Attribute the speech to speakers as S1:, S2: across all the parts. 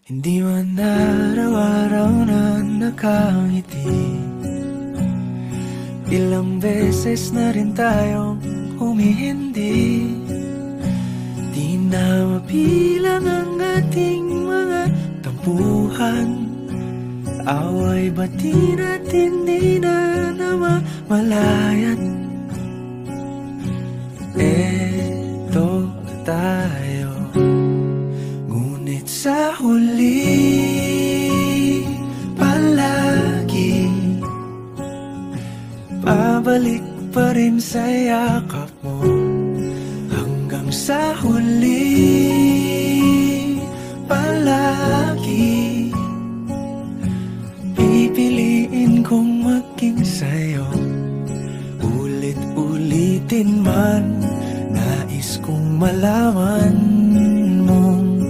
S1: Hindi man araw-araw na nakangiti, ilang beses na rin tayong humihindi. Di na mabilang ang ating mga tampuhan, away bati natin di na namamalayan. Eto tayo, ngunit sa huli palagi babalik pa rin sa yakap mo. Hanggang sa huli palagi pipiliin kong maging sa'yo. Ulit-ulitin man, nais kong malaman mong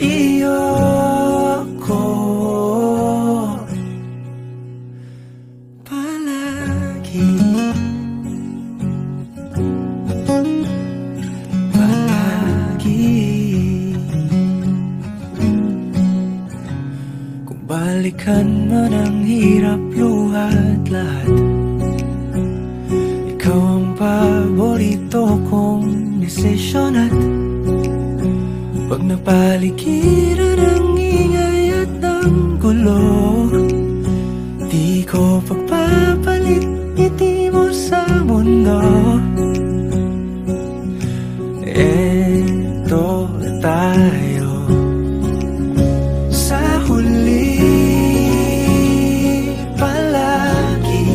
S1: iyo ako palagi. Kung balikan man ang hirap, luha at lahat, ikaw ang paborito kong desisyon. At pag napaligiran ang ingay at ang gulo, di ko pagpapalit ngiti mo sa mundo. Eto tayo, sa huli palagi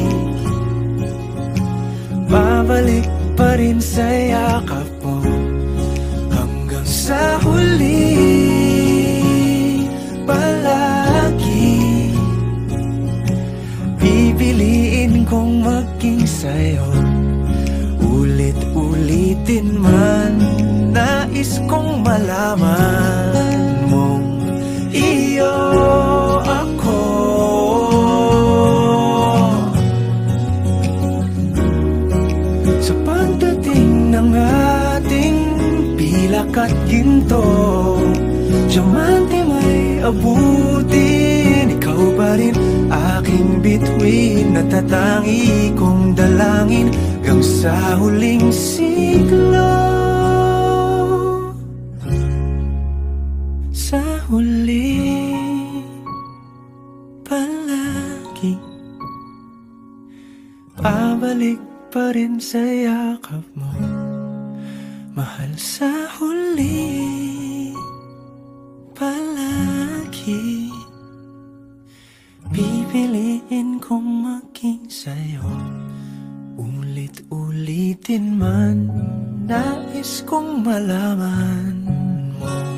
S1: babalik pa rin sa yakap mo. Hanggang sa huli palagi pipiliin kong maging sa'yo. Ulit-ulitin man, nais kong malaman mong iyo ako. Sa pagdating ng ating pilak at ginto, diamante may abutin, ikaw pa rin aking bituin. Natatangi kong dalangin hanggang sa huling siglo. Sa huli palagi babalik pa rin sa yakap mo, mahal. Sa huli palagi pipiliin kong maging sa'yo. Ulit-ulitin man, nais kong malaman mo.